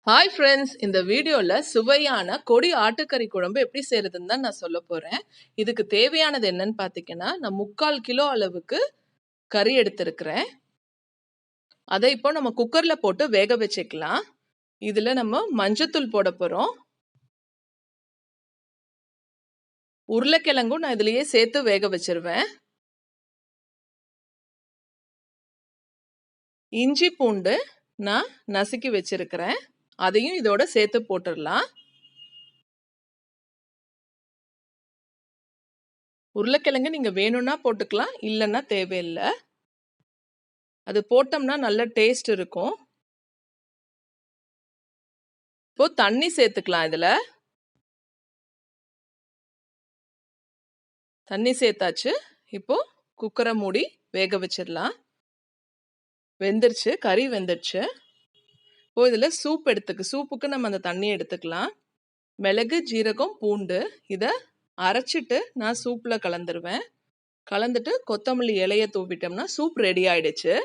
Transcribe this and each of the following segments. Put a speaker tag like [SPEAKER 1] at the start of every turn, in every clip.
[SPEAKER 1] Hi friends, இந்த வீடியோவில் சுவையான கொடி ஆட்டுக்கறி குழம்பு எப்படி செய்கிறதுன்னு தான் நான் சொல்ல போகிறேன். இதுக்கு தேவையானது என்னன்னு பார்த்தீங்கன்னா, நான் 3/4 கிலோ அளவுக்கு கறி எடுத்திருக்கிறேன். அதை இப்போ நம்ம குக்கரில் போட்டு வேக வச்சுக்கலாம். இதில் நம்ம மஞ்சத்தூள் போட போகிறோம். உருளைக்கிழங்கும் நான் இதுலேயே சேர்த்து வேக வச்சிருவேன். இஞ்சி பூண்டு நான் நசுக்கி வச்சிருக்கிறேன், அதையும் இதோட சேர்த்து போட்டுடலாம். உருளைக்கிழங்கு நீங்க வேணும்னா போட்டுக்கலாம், இல்லைன்னா தேவையில்லை. அது போட்டோம்னா நல்ல டேஸ்ட் இருக்கும். இப்போ தண்ணி சேர்த்துக்கலாம். இதுல தண்ணி சேர்த்தாச்சு. இப்போ குக்கரை மூடி வேக வச்சிடலாம். வெந்துருச்சு, கறி வெந்துருச்சு. இப்போ இதுல சூப்புக்கு நம்ம அந்த தண்ணி எடுத்துக்கலாம். மிளகு, ஜீரகம், பூண்டு இதை அரைச்சிட்டு நான் சூப்ல கலந்துருவேன். கலந்துட்டு கொத்தமல்லி இலைய தூவிட்டோம்னா சூப் ரெடி ஆயிடுச்சு.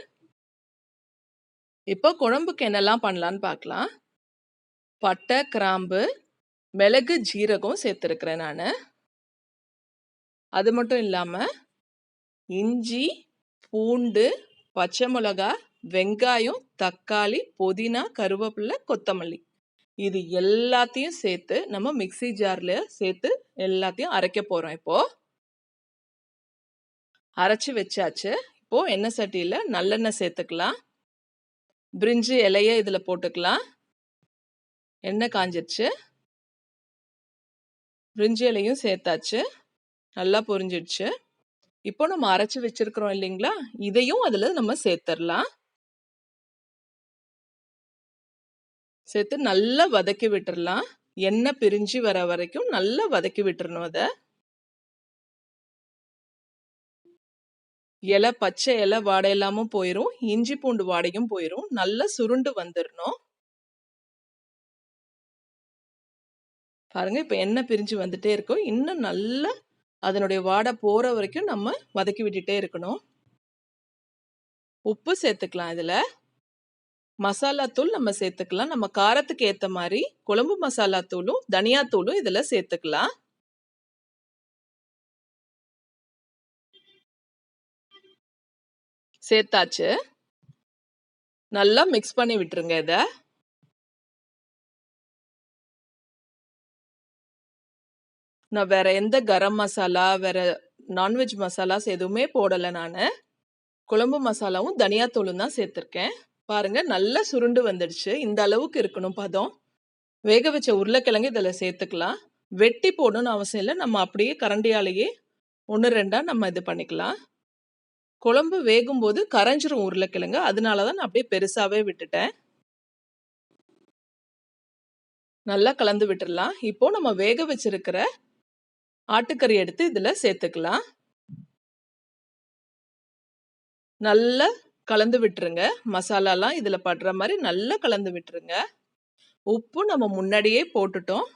[SPEAKER 1] இப்போ குழம்புக்கு என்னெல்லாம் பண்ணலான்னு பார்க்கலாம். பட்டை, கிராம்பு, மிளகு, ஜீரகம் சேர்த்துருக்கிறேன் நான். அது மட்டும் இல்லாம இஞ்சி, பூண்டு, பச்சை மிளகா, வெங்காயம், தக்காளி, புதினா, கருவேப்பிலை, கொத்தமல்லி இது எல்லாத்தையும் சேர்த்து நம்ம மிக்ஸி ஜார்ல சேர்த்து எல்லாத்தையும் அரைக்க போறோம். இப்போ அரைச்சு வச்சாச்சு. இப்போ எண்ணெய் சட்டியில நல்லெண்ணெய் சேர்த்துக்கலாம். பிரிஞ்சி இலைய இதுல போட்டுக்கலாம். எண்ணெய் காஞ்சிருச்சு. பிரிஞ்சி இலையும் சேர்த்தாச்சு. நல்லா பொரிஞ்சிடுச்சு. இப்போ நம்ம அரைச்சு வச்சிருக்கிறோம் இல்லைங்களா, இதையும் அதுல நம்ம சேர்த்துடலாம். சேர்த்து நல்லா வதக்கி விட்டுறலாம். எண்ணெய் பிரிஞ்சு வர வரைக்கும் நல்லா வதக்கி விட்டுறணும். அதை இலை, பச்சை இலை வாடை இல்லாம போயிரும், இஞ்சி பூண்டு வாடையும் போயிரும். நல்லா சுருண்டு வந்துடணும். பாருங்க, இப்ப எண்ணெய் பிரிஞ்சு வந்துட்டே இருக்கும். இன்னும் நல்லா அதனுடைய வாடை போற வரைக்கும் நம்ம வதக்கி விட்டுட்டே இருக்கணும். உப்பு சேர்த்துக்கலாம். இதுல மசாலா தூள் நம்ம சேர்த்துக்கலாம். நம்ம காரத்துக்கு ஏத்த மாதிரி குழம்பு மசாலா தூளும் தனியா தூளும் இதுல சேர்த்துக்கலாம். சேர்த்தாச்சு. நல்லா மிக்ஸ் பண்ணி விட்டுருங்க. இத நான் வேற எந்த கரம் மசாலா, வேற நான்வெஜ் மசாலாஸ் எதுவுமே போடலை. நான் குழம்பு மசாலாவும் தனியா தூளும் தான் சேர்த்திருக்கேன். பாருங்க, நல்லா சுருண்டு வந்துடுச்சு. இந்த அளவுக்கு இருக்கணும் பதம். வேக வச்ச உருளைக்கிழங்கு இதில் சேர்த்துக்கலாம். வெட்டி போடணும்னு அவசியம் இல்லை, நம்ம அப்படியே கரண்டியாலேயே 1-2 நம்ம இது பண்ணிக்கலாம். குழம்பு வேகும் போது கரைஞ்சிரும் உருளைக்கிழங்கு, அதனாலதான் நான் அப்படியே பெருசாவே விட்டுட்டேன். நல்லா கலந்து விட்டுடலாம். இப்போ நம்ம வேக வச்சிருக்கிற ஆட்டுக்கறி எடுத்து இதுல சேர்த்துக்கலாம். நல்லா கலந்து விட்டுருங்க. மசாலாலாம் இதுல படுற மாதிரி நல்லா கலந்து விட்டுருங்க. உப்பு நம்ம முன்னாடியே போட்டுட்டோம்.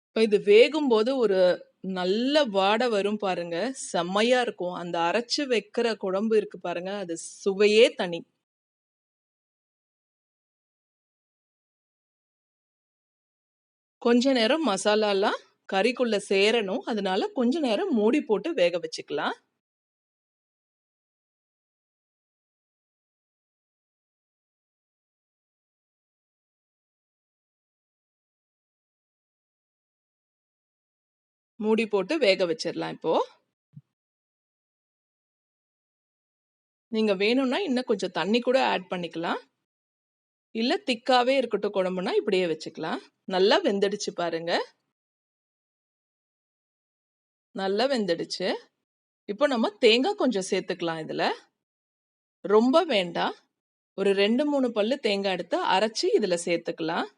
[SPEAKER 1] இப்போ இது வேகும் போது ஒரு நல்ல வாடை வரும் பாருங்க, செம்மையா இருக்கும். அந்த அரைச்சு வைக்கிற குழம்பு இருக்கு பாருங்க, அது சுவையே தனி. கொஞ்ச நேரம் மசாலாலாம் கறிக்குள்ள சேரணும், அதனால கொஞ்ச நேரம் மூடி போட்டு வேக வச்சுக்கலாம். மூடி போட்டு வேக வச்சிடலாம். இப்போ நீங்க வேணும்னா இன்னும் கொஞ்சம் தண்ணி கூட ஆட் பண்ணிக்கலாம், இல்ல திக்காவே இருக்கட்டும் குழம்புனா இப்படியே வச்சுக்கலாம். நல்லா வெந்துடுச்சு பாருங்க, நல்லா வெந்துடுச்சு. இப்போ நம்ம தேங்காய் கொஞ்சம் சேர்த்துக்கலாம். இதுல ரொம்ப வேண்டாம், ஒரு 2-3 பல்லு தேங்காய் எடுத்து அரைச்சி இதுல சேர்த்துக்கலாம்.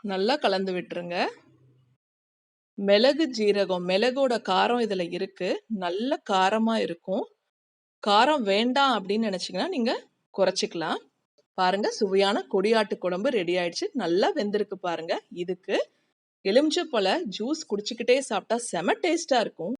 [SPEAKER 1] நல்லா கலந்து விட்டுருங்க. மிளகு, ஜீரகம், மிளகோட காரம் இதுல இருக்கு, நல்ல காரமா இருக்கும். காரம் வேண்டாம் அப்படின்னு நினைச்சீங்கன்னா நீங்க குறைச்சிக்கலாம். பாருங்க, சுவையான கொடியாட்டு குழம்பு ரெடி ஆயிடுச்சு. நல்லா வெந்திருக்கு பாருங்க. இதுக்கு எலுமிச்சப்பழ ஜூஸ் குடிச்சுக்கிட்டே சாப்பிட்டா செம டேஸ்டா இருக்கும்.